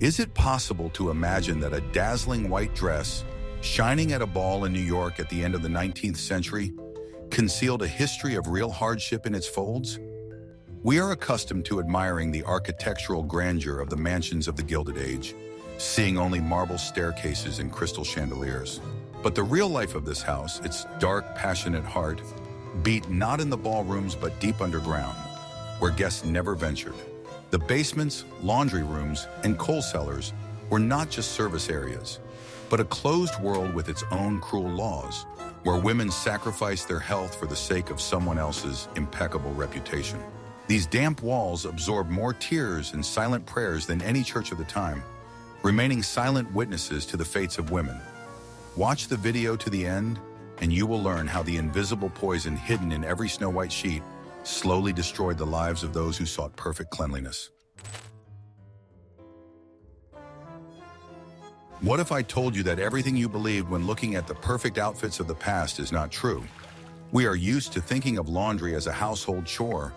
Is it possible to imagine that a dazzling white dress, shining at a ball in New York at the end of the 19th century, concealed a history of real hardship in its folds? We are accustomed to admiring the architectural grandeur of the mansions of the Gilded Age, seeing only marble staircases and crystal chandeliers. But the real life of this house, its dark, passionate heart, beat not in the ballrooms but deep underground, where guests never ventured. The basements, laundry rooms, and coal cellars were not just service areas, but a closed world with its own cruel laws, where women sacrificed their health for the sake of someone else's impeccable reputation. These damp walls absorbed more tears and silent prayers than any church of the time, remaining silent witnesses to the fates of women. Watch the video to the end, and you will learn how the invisible poison hidden in every snow-white sheet slowly destroyed the lives of those who sought perfect cleanliness. What if I told you that everything you believed when looking at the perfect outfits of the past is not true? We are used to thinking of laundry as a household chore,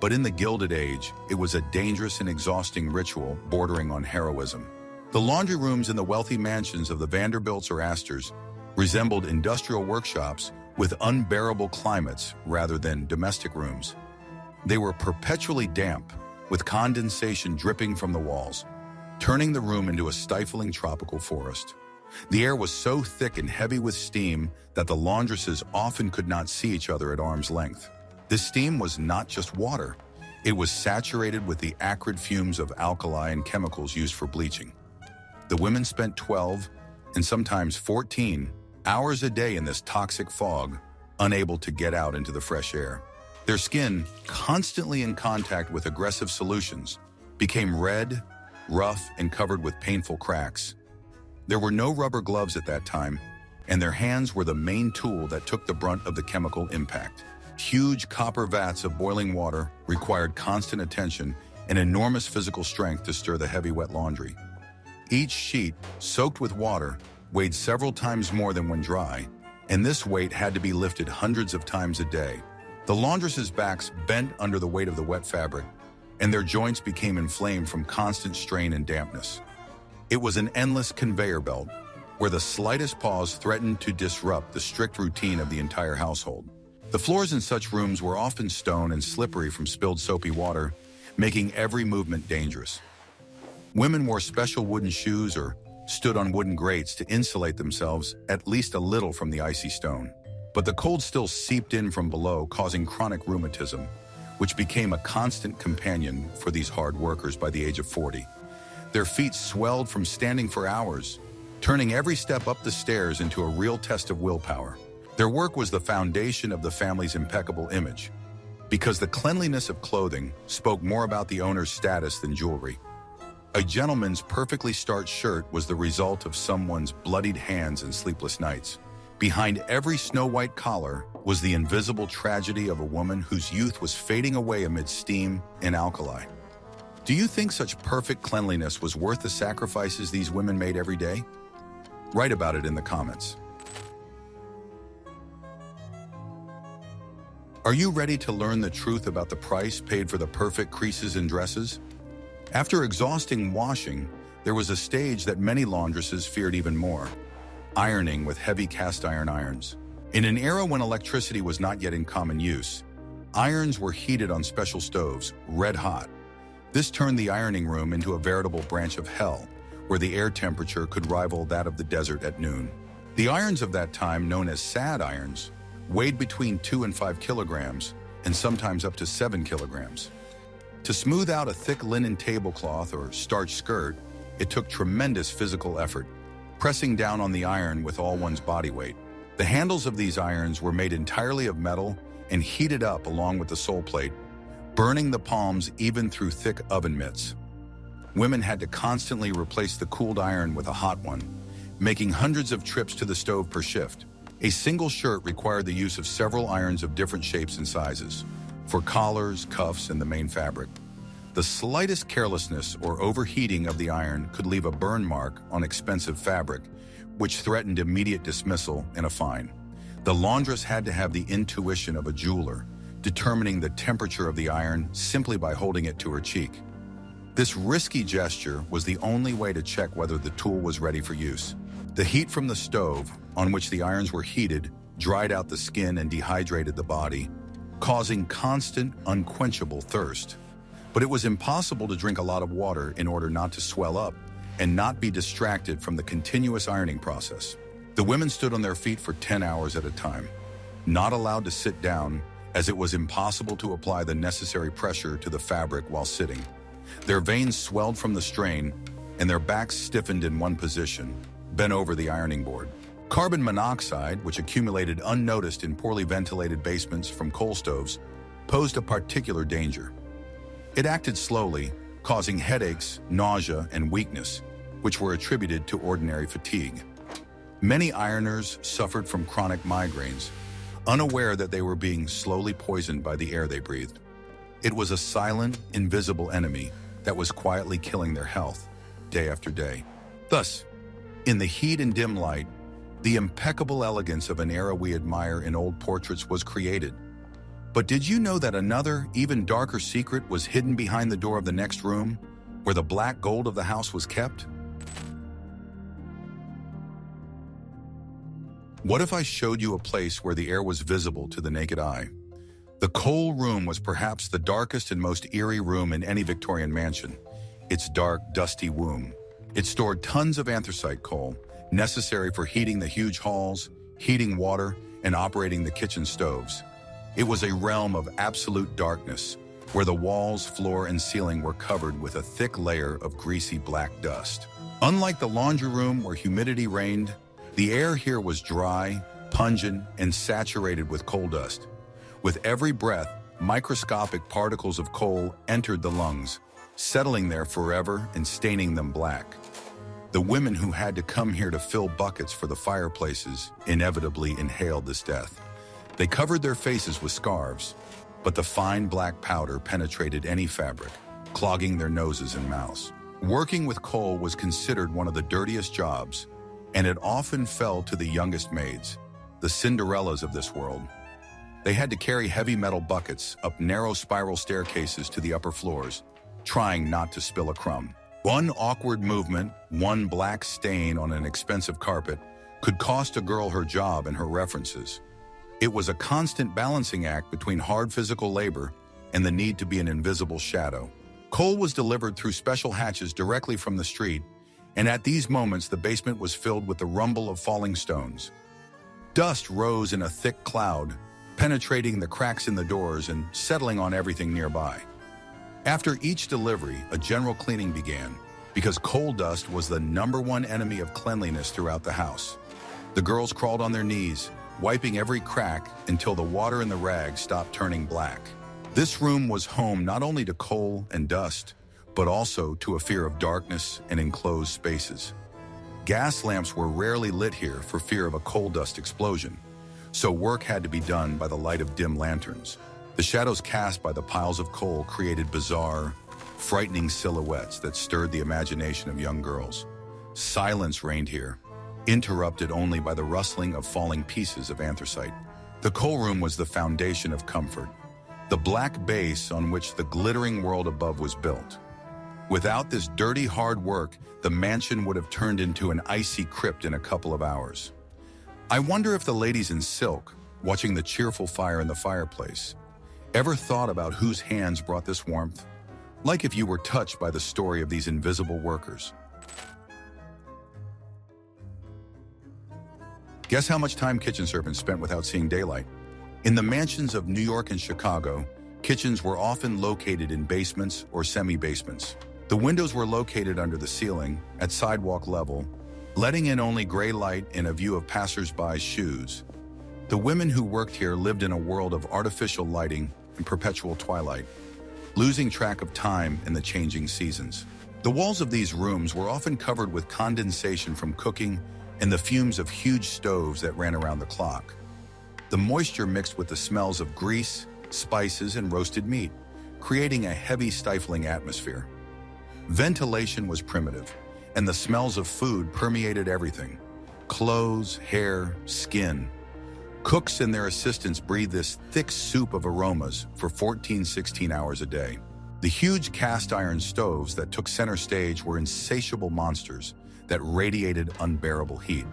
but in the Gilded Age, it was a dangerous and exhausting ritual bordering on heroism. The laundry rooms in the wealthy mansions of the Vanderbilts or Astors resembled industrial workshops with unbearable climates rather than domestic rooms. They were perpetually damp, with condensation dripping from the walls, turning the room into a stifling tropical forest. The air was so thick and heavy with steam that the laundresses often could not see each other at arm's length. This steam was not just water. It was saturated with the acrid fumes of alkali and chemicals used for bleaching. The women spent 12, and sometimes 14, hours a day in this toxic fog, unable to get out into the fresh air. Their skin, constantly in contact with aggressive solutions, became red, rough, and covered with painful cracks. There were no rubber gloves at that time, and their hands were the main tool that took the brunt of the chemical impact. Huge copper vats of boiling water required constant attention and enormous physical strength to stir the heavy wet laundry. Each sheet, soaked with water, weighed several times more than when dry, and this weight had to be lifted hundreds of times a day. The laundresses' backs bent under the weight of the wet fabric, and their joints became inflamed from constant strain and dampness. It was an endless conveyor belt, where the slightest pause threatened to disrupt the strict routine of the entire household. The floors in such rooms were often stone and slippery from spilled soapy water, making every movement dangerous. Women wore special wooden shoes or stood on wooden grates to insulate themselves at least a little from the icy stone. But the cold still seeped in from below, causing chronic rheumatism, which became a constant companion for these hard workers by the age of 40. Their feet swelled from standing for hours, turning every step up the stairs into a real test of willpower. Their work was the foundation of the family's impeccable image, because the cleanliness of clothing spoke more about the owner's status than jewelry. A gentleman's perfectly starched shirt was the result of someone's bloodied hands and sleepless nights. Behind every snow-white collar was the invisible tragedy of a woman whose youth was fading away amid steam and alkali. Do you think such perfect cleanliness was worth the sacrifices these women made every day? Write about it in the comments. Are you ready to learn the truth about the price paid for the perfect creases in dresses? After exhausting washing, there was a stage that many laundresses feared even more: ironing with heavy cast iron irons. In an era when electricity was not yet in common use, irons were heated on special stoves, red hot. This turned the ironing room into a veritable branch of hell, where the air temperature could rival that of the desert at noon. The irons of that time, known as sad irons, weighed between 2 and 5 kilograms, and sometimes up to 7 kilograms. To smooth out a thick linen tablecloth or starched skirt, it took tremendous physical effort, pressing down on the iron with all one's body weight. The handles of these irons were made entirely of metal and heated up along with the sole plate, burning the palms even through thick oven mitts. Women had to constantly replace the cooled iron with a hot one, making hundreds of trips to the stove per shift. A single shirt required the use of several irons of different shapes and sizes, for collars, cuffs, and the main fabric. The slightest carelessness or overheating of the iron could leave a burn mark on expensive fabric, which threatened immediate dismissal and a fine. The laundress had to have the intuition of a jeweler, determining the temperature of the iron simply by holding it to her cheek. This risky gesture was the only way to check whether the tool was ready for use. The heat from the stove, on which the irons were heated, dried out the skin and dehydrated the body, causing constant, unquenchable thirst. But it was impossible to drink a lot of water in order not to swell up and not be distracted from the continuous ironing process. The women stood on their feet for 10 hours at a time, not allowed to sit down, as it was impossible to apply the necessary pressure to the fabric while sitting. Their veins swelled from the strain, and their backs stiffened in one position, bent over the ironing board. Carbon monoxide, which accumulated unnoticed in poorly ventilated basements from coal stoves, posed a particular danger. It acted slowly, causing headaches, nausea, and weakness, which were attributed to ordinary fatigue. Many ironers suffered from chronic migraines, unaware that they were being slowly poisoned by the air they breathed. It was a silent, invisible enemy that was quietly killing their health, day after day. Thus, in the heat and dim light, the impeccable elegance of an era we admire in old portraits was created. But did you know that another, even darker secret was hidden behind the door of the next room, where the black gold of the house was kept? What if I showed you a place where the air was visible to the naked eye? The coal room was perhaps the darkest and most eerie room in any Victorian mansion. Its dark, dusty womb. It stored tons of anthracite coal, necessary for heating the huge halls, heating water, and operating the kitchen stoves. It was a realm of absolute darkness, where the walls, floor, and ceiling were covered with a thick layer of greasy black dust. Unlike the laundry room where humidity reigned, the air here was dry, pungent, and saturated with coal dust. With every breath, microscopic particles of coal entered the lungs, settling there forever and staining them black. The women who had to come here to fill buckets for the fireplaces inevitably inhaled this death. They covered their faces with scarves, but the fine black powder penetrated any fabric, clogging their noses and mouths. Working with coal was considered one of the dirtiest jobs, and it often fell to the youngest maids, the Cinderellas of this world. They had to carry heavy metal buckets up narrow spiral staircases to the upper floors, trying not to spill a crumb. One awkward movement, one black stain on an expensive carpet, could cost a girl her job and her references. It was a constant balancing act between hard physical labor and the need to be an invisible shadow. Coal was delivered through special hatches directly from the street, and at these moments the basement was filled with the rumble of falling stones. Dust rose in a thick cloud, penetrating the cracks in the doors and settling on everything nearby. After each delivery, a general cleaning began, because coal dust was the #1 enemy of cleanliness throughout the house. The girls crawled on their knees, wiping every crack until the water in the rags stopped turning black. This room was home not only to coal and dust, but also to a fear of darkness and enclosed spaces. Gas lamps were rarely lit here for fear of a coal dust explosion, so work had to be done by the light of dim lanterns. The shadows cast by the piles of coal created bizarre, frightening silhouettes that stirred the imagination of young girls. Silence reigned here, interrupted only by the rustling of falling pieces of anthracite. The coal room was the foundation of comfort, the black base on which the glittering world above was built. Without this dirty, hard work, the mansion would have turned into an icy crypt in a couple of hours. I wonder if the ladies in silk, watching the cheerful fire in the fireplace, ever thought about whose hands brought this warmth? Like if you were touched by the story of these invisible workers. Guess how much time kitchen servants spent without seeing daylight? In the mansions of New York and Chicago, kitchens were often located in basements or semi-basements. The windows were located under the ceiling, at sidewalk level, letting in only gray light and a view of passers-by's shoes. The women who worked here lived in a world of artificial lighting and perpetual twilight, losing track of time in the changing seasons. The walls of these rooms were often covered with condensation from cooking and the fumes of huge stoves that ran around the clock. The moisture mixed with the smells of grease, spices, and roasted meat, creating a heavy, stifling atmosphere. Ventilation was primitive, and the smells of food permeated everything: clothes, hair, skin. Cooks and their assistants breathed this thick soup of aromas for 14-16 hours a day. The huge cast iron stoves that took center stage were insatiable monsters that radiated unbearable heat.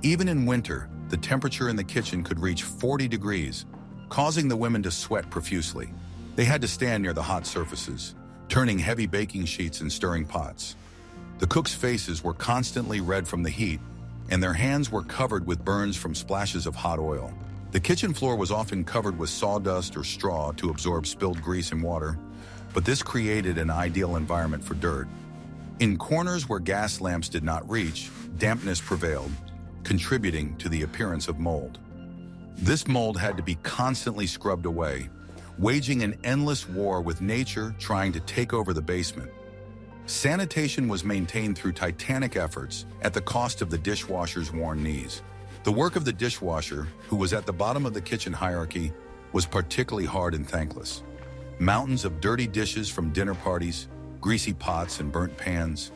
Even in winter, the temperature in the kitchen could reach 40 degrees, causing the women to sweat profusely. They had to stand near the hot surfaces, turning heavy baking sheets and stirring pots. The cooks' faces were constantly red from the heat, and their hands were covered with burns from splashes of hot oil. The kitchen floor was often covered with sawdust or straw to absorb spilled grease and water, but this created an ideal environment for dirt. In corners where gas lamps did not reach, dampness prevailed, contributing to the appearance of mold. This mold had to be constantly scrubbed away, waging an endless war with nature trying to take over the basement. Sanitation was maintained through titanic efforts at the cost of the dishwasher's worn knees. The work of the dishwasher, who was at the bottom of the kitchen hierarchy, was particularly hard and thankless. Mountains of dirty dishes from dinner parties, greasy pots and burnt pans.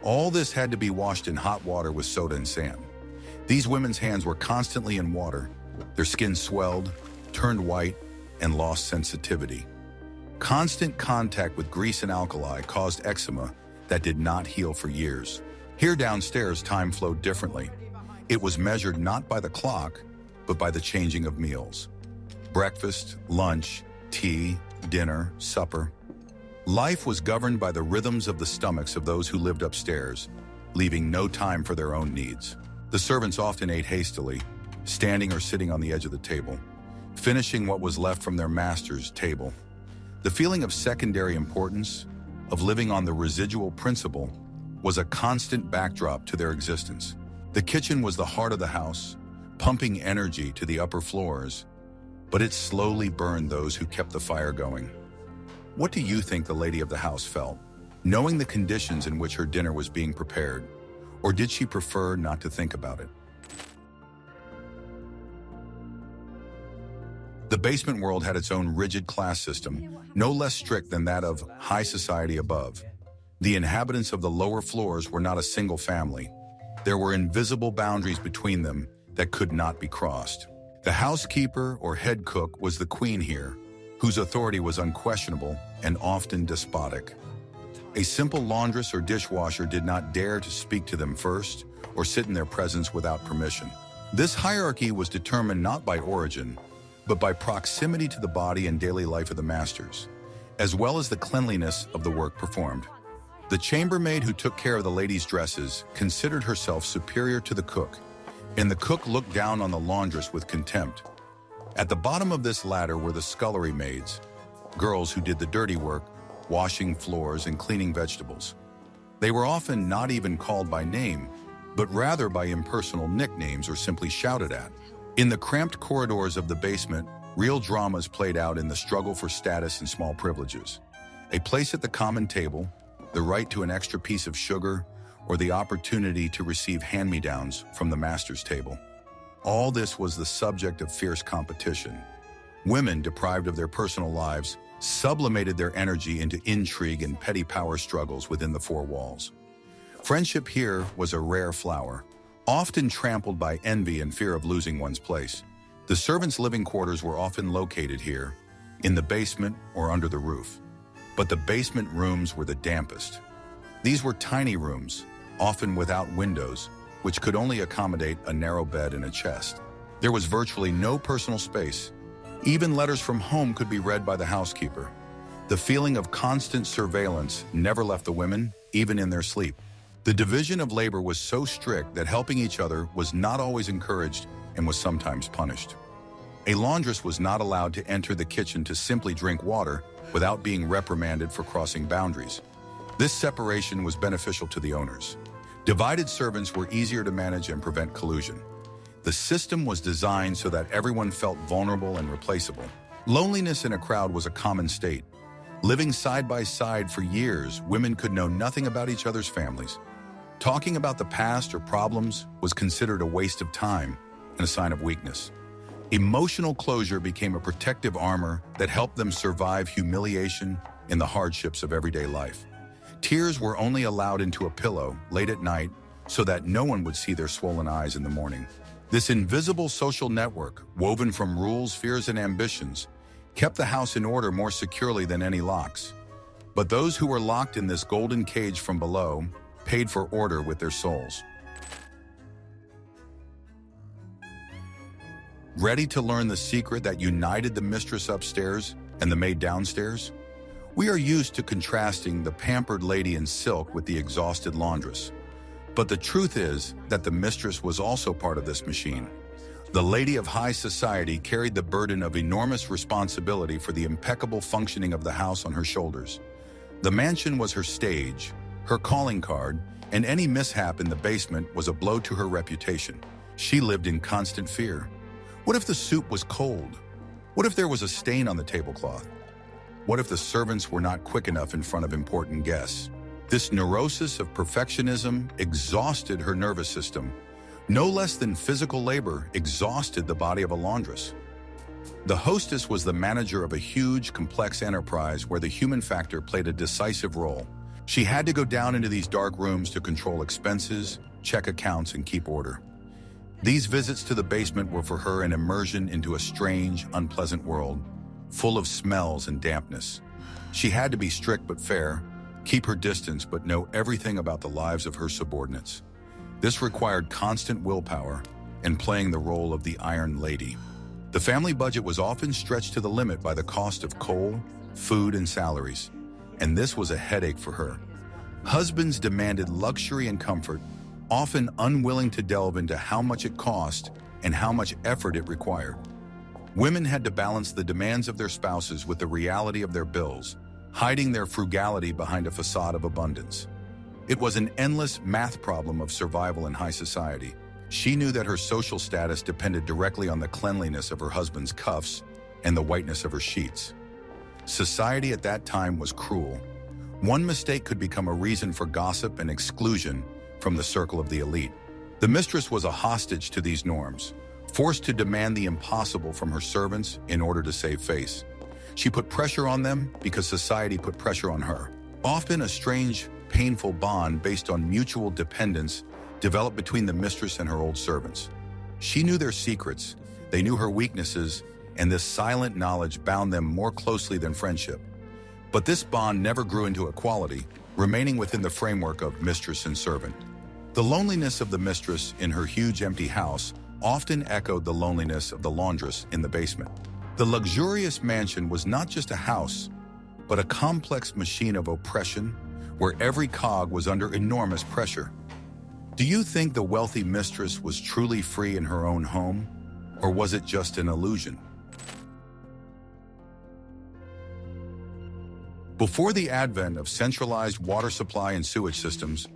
All this had to be washed in hot water with soda and sand. These women's hands were constantly in water. Their skin swelled, turned white, and lost sensitivity. Constant contact with grease and alkali caused eczema that did not heal for years. Here downstairs, time flowed differently. It was measured not by the clock, but by the changing of meals. Breakfast, lunch, tea, dinner, supper. Life was governed by the rhythms of the stomachs of those who lived upstairs, leaving no time for their own needs. The servants often ate hastily, standing or sitting on the edge of the table, finishing what was left from their master's table. The feeling of secondary importance, of living on the residual principle, was a constant backdrop to their existence. The kitchen was the heart of the house, pumping energy to the upper floors, but it slowly burned those who kept the fire going. What do you think the lady of the house felt, knowing the conditions in which her dinner was being prepared, or did she prefer not to think about it? The basement world had its own rigid class system, no less strict than that of high society above. The inhabitants of the lower floors were not a single family. There were invisible boundaries between them that could not be crossed. The housekeeper or head cook was the queen here, whose authority was unquestionable and often despotic. A simple laundress or dishwasher did not dare to speak to them first or sit in their presence without permission. This hierarchy was determined not by origin, but by proximity to the body and daily life of the masters, as well as the cleanliness of the work performed. The chambermaid who took care of the ladies' dresses considered herself superior to the cook, and the cook looked down on the laundress with contempt. At the bottom of this ladder were the scullery maids, girls who did the dirty work, washing floors and cleaning vegetables. They were often not even called by name, but rather by impersonal nicknames or simply shouted at. In the cramped corridors of the basement, real dramas played out in the struggle for status and small privileges. A place at the common table, the right to an extra piece of sugar, or the opportunity to receive hand-me-downs from the master's table. All this was the subject of fierce competition. Women, deprived of their personal lives, sublimated their energy into intrigue and petty power struggles within the four walls. Friendship here was a rare flower, often trampled by envy and fear of losing one's place. The servants' living quarters were often located here, in the basement or under the roof. But the basement rooms were the dampest. These were tiny rooms, often without windows, which could only accommodate a narrow bed and a chest. There was virtually no personal space. Even letters from home could be read by the housekeeper. The feeling of constant surveillance never left the women, even in their sleep. The division of labor was so strict that helping each other was not always encouraged and was sometimes punished. A laundress was not allowed to enter the kitchen to simply drink water without being reprimanded for crossing boundaries. This separation was beneficial to the owners. Divided servants were easier to manage and prevent collusion. The system was designed so that everyone felt vulnerable and replaceable. Loneliness in a crowd was a common state. Living side by side for years, women could know nothing about each other's families. Talking about the past or problems was considered a waste of time and a sign of weakness. Emotional closure became a protective armor that helped them survive humiliation and the hardships of everyday life. Tears were only allowed into a pillow late at night so that no one would see their swollen eyes in the morning. This invisible social network, woven from rules, fears, and ambitions, kept the house in order more securely than any locks. But those who were locked in this golden cage from below paid for order with their souls. Ready to learn the secret that united the mistress upstairs and the maid downstairs? We are used to contrasting the pampered lady in silk with the exhausted laundress. But the truth is that the mistress was also part of this machine. The lady of high society carried the burden of enormous responsibility for the impeccable functioning of the house on her shoulders. The mansion was her stage, her calling card, and any mishap in the basement was a blow to her reputation. She lived in constant fear. What if the soup was cold? What if there was a stain on the tablecloth? What if the servants were not quick enough in front of important guests? This neurosis of perfectionism exhausted her nervous system. No less than physical labor exhausted the body of a laundress. The hostess was the manager of a huge, complex enterprise where the human factor played a decisive role. She had to go down into these dark rooms to control expenses, check accounts, and keep order. These visits to the basement were for her an immersion into a strange, unpleasant world, full of smells and dampness. She had to be strict but fair, keep her distance but know everything about the lives of her subordinates. This required constant willpower and playing the role of the Iron Lady. The family budget was often stretched to the limit by the cost of coal, food, and salaries, and this was a headache for her. Husbands demanded luxury and comfort, often unwilling to delve into how much it cost and how much effort it required. Women had to balance the demands of their spouses with the reality of their bills, hiding their frugality behind a facade of abundance. It was an endless math problem of survival in high society. She knew that her social status depended directly on the cleanliness of her husband's cuffs and the whiteness of her sheets. Society at that time was cruel. One mistake could become a reason for gossip and exclusion from the circle of the elite. The mistress was a hostage to these norms, forced to demand the impossible from her servants in order to save face. She put pressure on them because society put pressure on her. Often a strange, painful bond based on mutual dependence developed between the mistress and her old servants. She knew their secrets, they knew her weaknesses, and this silent knowledge bound them more closely than friendship. But this bond never grew into equality, remaining within the framework of mistress and servant. The loneliness of the mistress in her huge empty house often echoed the loneliness of the laundress in the basement. The luxurious mansion was not just a house, but a complex machine of oppression where every cog was under enormous pressure. Do you think the wealthy mistress was truly free in her own home, or was it just an illusion? Before the advent of centralized water supply and sewage systems,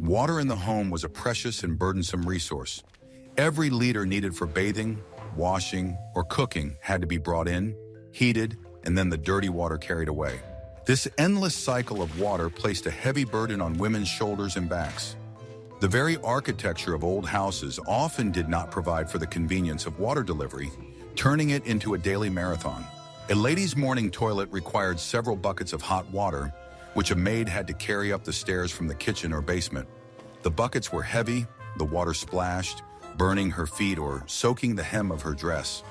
water in the home was a precious and burdensome resource. Every liter needed for bathing, washing, or cooking had to be brought in, heated, and then the dirty water carried away. This endless cycle of water placed a heavy burden on women's shoulders and backs. The very architecture of old houses often did not provide for the convenience of water delivery, turning it into a daily marathon. A lady's morning toilet required several buckets of hot water, which a maid had to carry up the stairs from the kitchen or basement. The buckets were heavy, the water splashed, burning her feet or soaking the hem of her dress.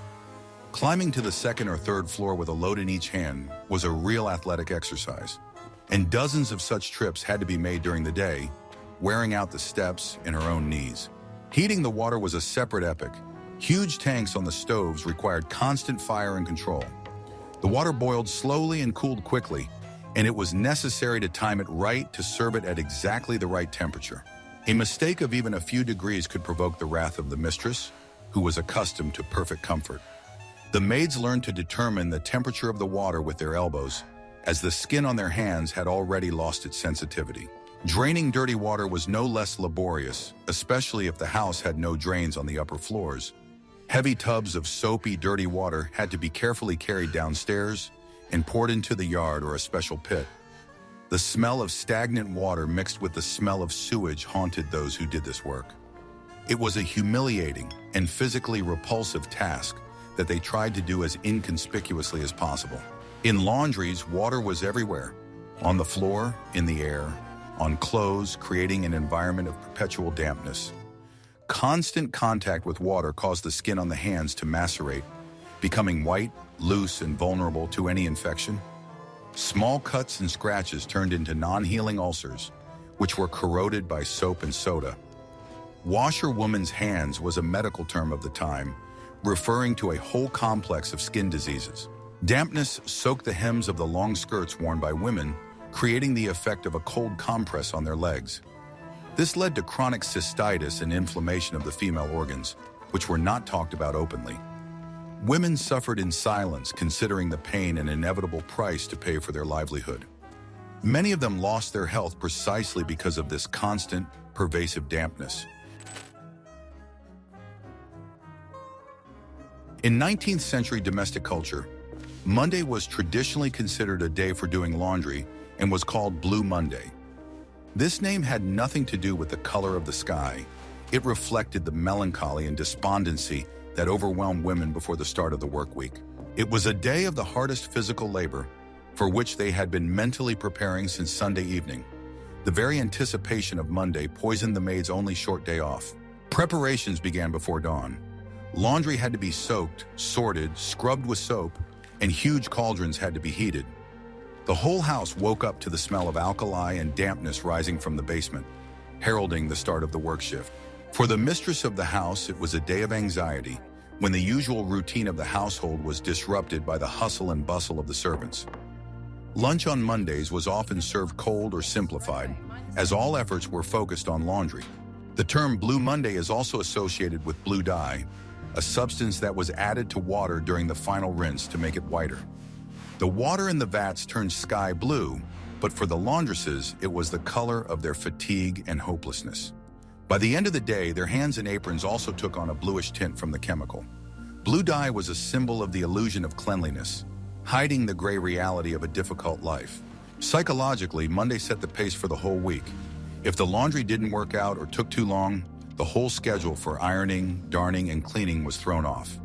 Climbing to the second or third floor with a load in each hand was a real athletic exercise, and dozens of such trips had to be made during the day, wearing out the steps and her own knees. Heating the water was a separate epic. Huge tanks on the stoves required constant fire and control. The water boiled slowly and cooled quickly, and it was necessary to time it right to serve it at exactly the right temperature. A mistake of even a few degrees could provoke the wrath of the mistress, who was accustomed to perfect comfort. The maids learned to determine the temperature of the water with their elbows, as the skin on their hands had already lost its sensitivity. Draining dirty water was no less laborious, especially if the house had no drains on the upper floors. Heavy tubs of soapy, dirty water had to be carefully carried downstairs and poured into the yard or a special pit. The smell of stagnant water mixed with the smell of sewage haunted those who did this work. It was a humiliating and physically repulsive task that they tried to do as inconspicuously as possible. In laundries, water was everywhere, on the floor, in the air, on clothes, creating an environment of perpetual dampness. Constant contact with water caused the skin on the hands to macerate, becoming white, loose, and vulnerable to any infection. Small cuts and scratches turned into non-healing ulcers, which were corroded by soap and soda. Washerwoman's hands was a medical term of the time, referring to a whole complex of skin diseases. Dampness soaked the hems of the long skirts worn by women, creating the effect of a cold compress on their legs. This led to chronic cystitis and inflammation of the female organs, which were not talked about openly. Women suffered in silence, considering the pain and inevitable price to pay for their livelihood. Many of them lost their health precisely because of this constant, pervasive dampness. In 19th century domestic culture, Monday was traditionally considered a day for doing laundry and was called Blue Monday. This name had nothing to do with the color of the sky. It reflected the melancholy and despondency that overwhelmed women before the start of the work week. It was a day of the hardest physical labor, for which they had been mentally preparing since Sunday evening. The very anticipation of Monday poisoned the maid's only short day off. Preparations began before dawn. Laundry had to be soaked, sorted, scrubbed with soap, and huge cauldrons had to be heated. The whole house woke up to the smell of alkali and dampness rising from the basement, heralding the start of the work shift. For the mistress of the house, it was a day of anxiety, when the usual routine of the household was disrupted by the hustle and bustle of the servants. Lunch on Mondays was often served cold or simplified, as all efforts were focused on laundry. The term Blue Monday is also associated with blue dye, a substance that was added to water during the final rinse to make it whiter. The water in the vats turned sky blue, but for the laundresses, it was the color of their fatigue and hopelessness. By the end of the day, their hands and aprons also took on a bluish tint from the chemical. Blue dye was a symbol of the illusion of cleanliness, hiding the gray reality of a difficult life. Psychologically, Monday set the pace for the whole week. If the laundry didn't work out or took too long, the whole schedule for ironing, darning, and cleaning was thrown off.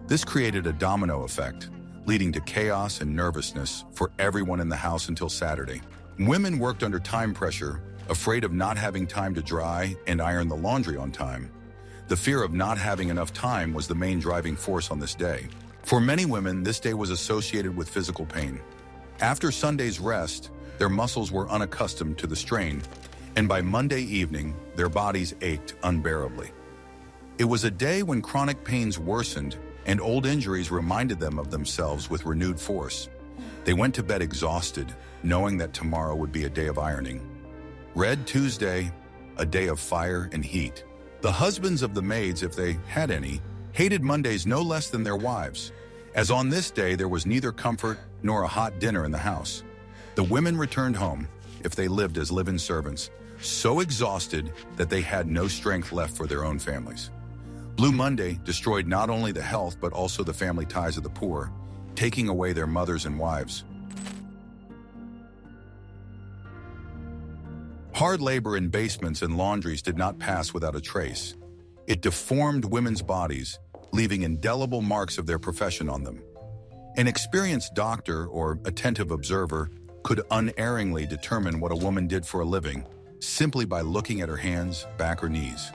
This created a domino effect, leading to chaos and nervousness for everyone in the house until Saturday. Women worked under time pressure, afraid of not having time to dry and iron the laundry on time. The fear of not having enough time was the main driving force on this day. For many women, this day was associated with physical pain. After Sunday's rest, their muscles were unaccustomed to the strain, and by Monday evening, their bodies ached unbearably. It was a day when chronic pains worsened and old injuries reminded them of themselves with renewed force. They went to bed exhausted, knowing that tomorrow would be a day of ironing. Red Tuesday, a day of fire and heat. The husbands of the maids, if they had any, hated Mondays no less than their wives, as on this day there was neither comfort nor a hot dinner in the house. The women returned home, if they lived as live-in servants, so exhausted that they had no strength left for their own families. Blue Monday destroyed not only the health but also the family ties of the poor, taking away their mothers and wives. Hard labor in basements and laundries did not pass without a trace. It deformed women's bodies, leaving indelible marks of their profession on them. An experienced doctor or attentive observer could unerringly determine what a woman did for a living simply by looking at her hands, back, or knees.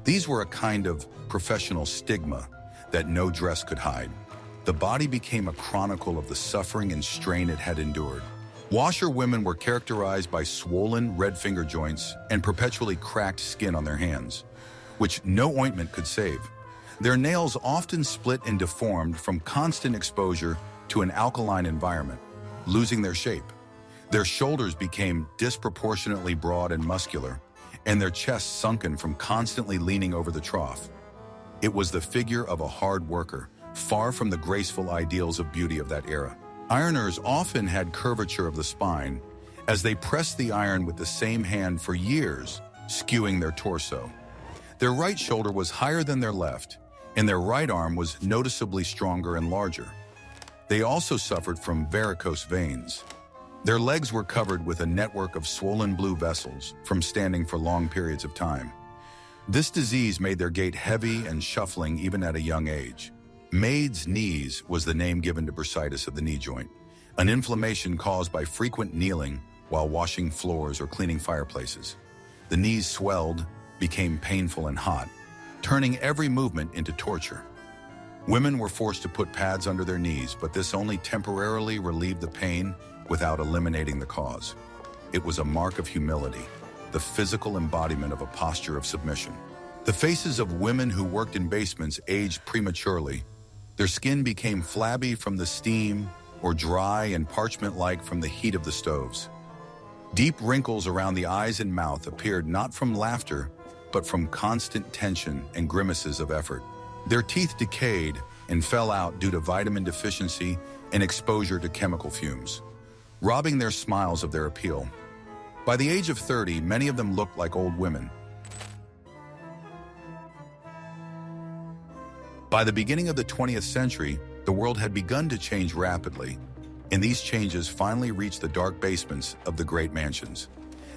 These were a kind of professional stigma that no dress could hide. The body became a chronicle of the suffering and strain it had endured. Washerwomen were characterized by swollen red finger joints and perpetually cracked skin on their hands, which no ointment could save. Their nails often split and deformed from constant exposure to an alkaline environment, losing their shape. Their shoulders became disproportionately broad and muscular, and their chests sunken from constantly leaning over the trough. It was the figure of a hard worker, far from the graceful ideals of beauty of that era. Ironers often had curvature of the spine, as they pressed the iron with the same hand for years, skewing their torso. Their right shoulder was higher than their left, and their right arm was noticeably stronger and larger. They also suffered from varicose veins. Their legs were covered with a network of swollen blue vessels from standing for long periods of time. This disease made their gait heavy and shuffling even at a young age. Maid's knees was the name given to bursitis of the knee joint, an inflammation caused by frequent kneeling while washing floors or cleaning fireplaces. The knees swelled, became painful and hot, turning every movement into torture. Women were forced to put pads under their knees, but this only temporarily relieved the pain without eliminating the cause. It was a mark of humility, the physical embodiment of a posture of submission. The faces of women who worked in basements aged prematurely. Their skin became flabby from the steam or dry and parchment-like from the heat of the stoves. Deep wrinkles around the eyes and mouth appeared not from laughter, but from constant tension and grimaces of effort. Their teeth decayed and fell out due to vitamin deficiency and exposure to chemical fumes, robbing their smiles of their appeal. By the age of 30, many of them looked like old women. By the beginning of the 20th century, the world had begun to change rapidly, and these changes finally reached the dark basements of the great mansions.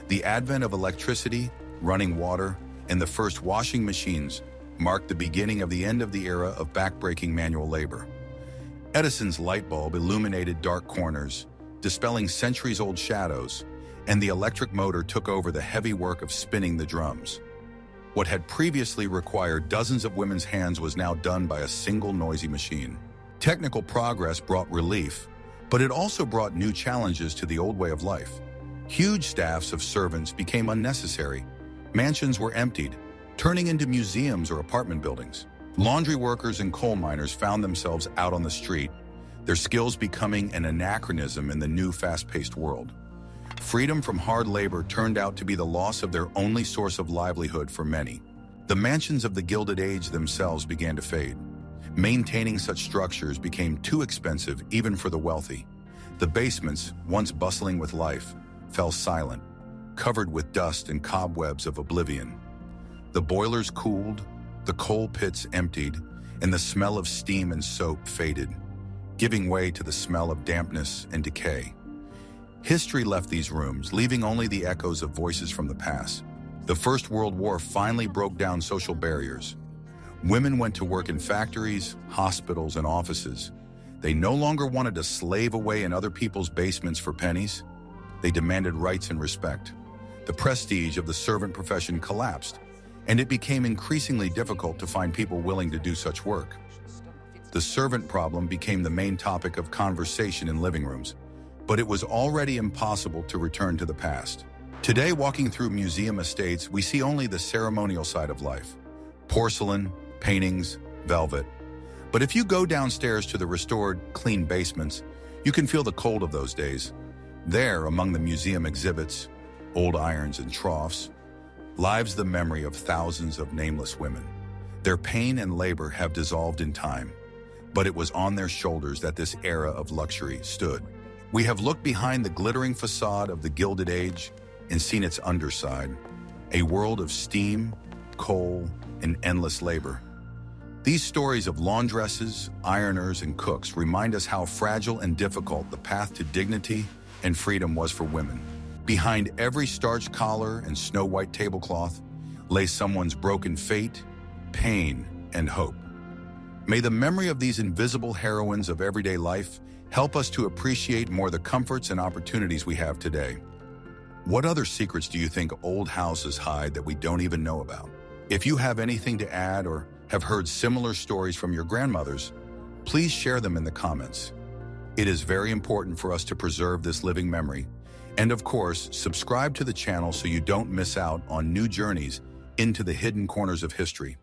The advent of electricity, running water, and the first washing machines marked the beginning of the end of the era of backbreaking manual labor. Edison's light bulb illuminated dark corners, dispelling centuries-old shadows, and the electric motor took over the heavy work of spinning the drums. What had previously required dozens of women's hands was now done by a single noisy machine. Technical progress brought relief, but it also brought new challenges to the old way of life. Huge staffs of servants became unnecessary. Mansions were emptied, turning into museums or apartment buildings. Laundry workers and coal miners found themselves out on the street, their skills becoming an anachronism in the new fast-paced world. Freedom from hard labor turned out to be the loss of their only source of livelihood for many. The mansions of the Gilded Age themselves began to fade. Maintaining such structures became too expensive even for the wealthy. The basements, once bustling with life, fell silent, covered with dust and cobwebs of oblivion. The boilers cooled, the coal pits emptied, and the smell of steam and soap faded, giving way to the smell of dampness and decay. History left these rooms, leaving only the echoes of voices from the past. The First World War finally broke down social barriers. Women went to work in factories, hospitals, and offices. They no longer wanted to slave away in other people's basements for pennies. They demanded rights and respect. The prestige of the servant profession collapsed, and it became increasingly difficult to find people willing to do such work. The servant problem became the main topic of conversation in living rooms, but it was already impossible to return to the past. Today, walking through museum estates, we see only the ceremonial side of life: porcelain, paintings, velvet. But if you go downstairs to the restored, clean basements, you can feel the cold of those days. There, among the museum exhibits, old irons and troughs, lives the memory of thousands of nameless women. Their pain and labor have dissolved in time, but it was on their shoulders that this era of luxury stood. We have looked behind the glittering facade of the Gilded Age and seen its underside, a world of steam, coal, and endless labor. These stories of laundresses, ironers, and cooks remind us how fragile and difficult the path to dignity and freedom was for women. Behind every starched collar and snow-white tablecloth lay someone's broken fate, pain, and hope. May the memory of these invisible heroines of everyday life help us to appreciate more the comforts and opportunities we have today. What other secrets do you think old houses hide that we don't even know about? If you have anything to add or have heard similar stories from your grandmothers, please share them in the comments. It is very important for us to preserve this living memory. And of course, subscribe to the channel so you don't miss out on new journeys into the hidden corners of history.